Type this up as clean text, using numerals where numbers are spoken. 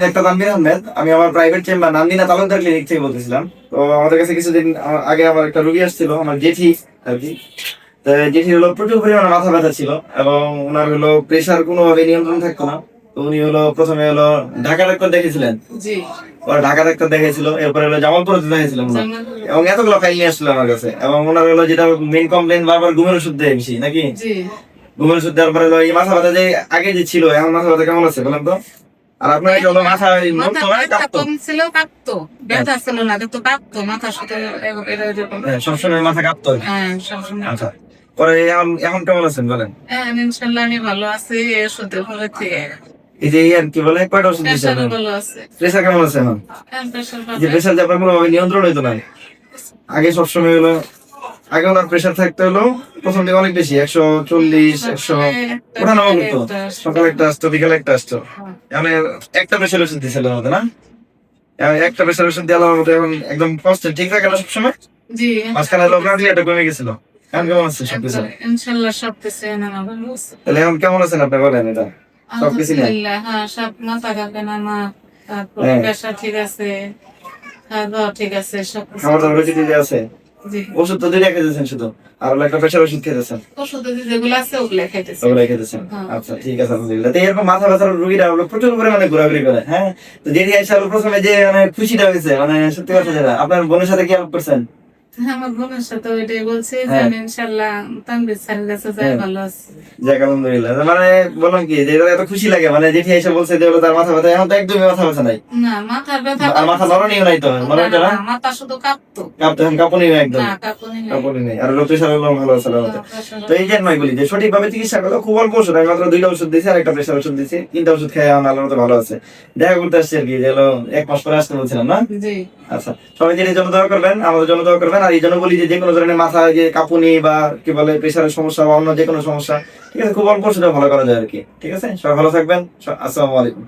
একটা তানভীর আহমেদ, আমি আমার private chamber Nandina Talukdar clinic থেকে বলতেছিলাম। তো আমাদের কাছে কিছুদিন আগে আমার একটা রোগী আসছিল, আমার জেঠি আর কি। তো জেঠি হলো প্রচুর পরিমাণে মাথা ব্যথা ছিল এবং ওনার হলো প্রেশার কোনোভাবে নিয়ন্ত্রণ থাকতো না। তো উনি হলো প্রথমে হলো ঢাকা ডাক্তার দেখেছিলেন, জি ওরা ঢাকা ডাক্তার দেখেছিল, এরপরে হলো জামালপুরে দেখেছিলাম ওনার। জামালপুরে। এবং এতগুলো ফাইল নিয়ে আসছিল আমার কাছে। এবং ওনার হলো যেটা মেইন কমপ্লেন, বারবার ঘুমের ওষুধ দেয় বেশি নাকি, জি ঘুমের ওষুধ দেওয়ার পরে হলো এই মাথা ব্যথা যে আগে যে ছিল, এখন মাথা ব্যথা কেমন আছে বলেন তো? আর আপনার কি হলো মাথা নড়তো না, মাথা কাঁপতো? কম ছিল, কাঁপতো, ব্যথা ছিল না, কিন্তু কাঁপতো মাথা শুধু এরকম। হ্যাঁ, সবসময় মাথা কাঁপতো আর কি। হ্যাঁ সবসময়। আচ্ছা, পরে এখন এখন কেমন আছেন বলেন? হ্যাঁ ইনশাল্লাহ আমি ভালো আছি, এই ওষুধে ভালো থেকে। এই যে এই আর কি বলে, কয়টা ওষুধ দিয়েছেন? প্রেশারও ভালো আছে। প্রেশার কেমন আছে এখন? হ্যাঁ প্রেশার এই ভালো যে প্রেশার যে আপনার কোনোভাবে নিয়ন্ত্রণ হইতো না, আগে সবসময় হলো, আগে ওনার প্রেশার থাকতে হলো প্রথম দিকে অনেক বেশি, 140 100 ওঠানামা করতো। সকালে একটা আসতো, বিকালে একটা আসতো। মানে একটা প্রেশার ওষুধ দিয়েছিল আমাদের না, একটা প্রেশার ওষুধ দেওয়ার মতো এখন একদম কনস্ট্যান্ট ঠিক থাকে না সবসময়। জি মাঝখানে হলো আপনার এটা কমে গেছিল। এখন কেমন আছে সবকিছু? ইনশাল্লাহ সব কিছু এনে ভালো আছে। তাহলে এখন কেমন আছেন আপনি বলেন এটা? সবকিছু নেই? আলহামদুলিল্লাহ, হ্যাঁ সব মাথা কাঁপে না আমার, তারপরে হ্যাঁ। প্রেশার ঠিক আছে, খাওয়া দাওয়া ঠিক আছে, সব কিছু খাবার দাবার ঠিক রুচি দিতে আছে? আছে। জি ওষুধ তো দুইটা খেতেছেন শুধু, আর হলো একটা প্রেশার ওষুধ খেতেছেন, ওষুধ যেগুলো আছে ওগুলো খাইতেছি। ওগুলাই খেতেছেন। হ্যাঁ। আচ্ছা ঠিক আছে, আলহামদুলিল্লাহ। তো এরকম মাথা ব্যথার রোগীরা হলো প্রচুর পরিমাণে ঘোরাঘুরি করে, হ্যাঁ। তো যেটি আইসা হলো প্রথমে যে মানে খুশিটা হয়েছে, মানে সত্যি কথা যেটা, আপনার বোনের সাথে কি আলাপ করছেন? হ্যাঁ, আমার বোনের সাথে ওইটাই বলছি যে হ্যাঁ। আমি ইনশাল্লাহ তানভীর স্যারের কাছে যাই হ্যাঁ। ভালো আছে। যাক আলহামদুলিল্লাহ। মানে বললাম কি যে এটা এত খুশি লাগে, মানে যেটি এসে বলছে যে হলো তার মাথা ব্যথা, এখন তো একদমই মাথা ব্যথা নাই, না মাথার ব্যথা আর মাথা নরনিও নাই, তো মনে হচ্ছে না মাথা শুধু কাঁপতো, কাঁপতে, এখন কাঁপুনি নেই একদম, না কাঁপুনি নেই। কাঁপুনি নেই। আর হলো প্রেশার হলো ভালো আছে আল্লাহর রহমতে। pressure তো এই যে নয় বলি যে সঠিকভাবে চিকিৎসা করলে খুব অল্প ওষুধ, আমি মাত্র 2টা ওষুধ দিয়েছি আর একটা প্রেশার ওষুধ দিয়েছি, 3টা ওষুধ খেয়ে আমার আল্লাহর মতো ভালো আছে। দেখা করতে আসছি আর কি, যে হলো 1 মাস পরে আসতে বলছিলাম না। জি আচ্ছা, সবাই যেটির জন্য দোয়া করবেন, আমাদের জন্য দোয়া করবেন। আর এই জন্য বলি যে কোনো ধরনের মাথা যে কাঁপুনি বা কি বলে প্রেশারের সমস্যা বা অন্য যে কোনো সমস্যা, ঠিক আছে, খুব অল্প ওষুধে ভালো করা যায় আর কি। ঠিক আছে, সবাই ভালো থাকবেন। আসসালামু আলাইকুম।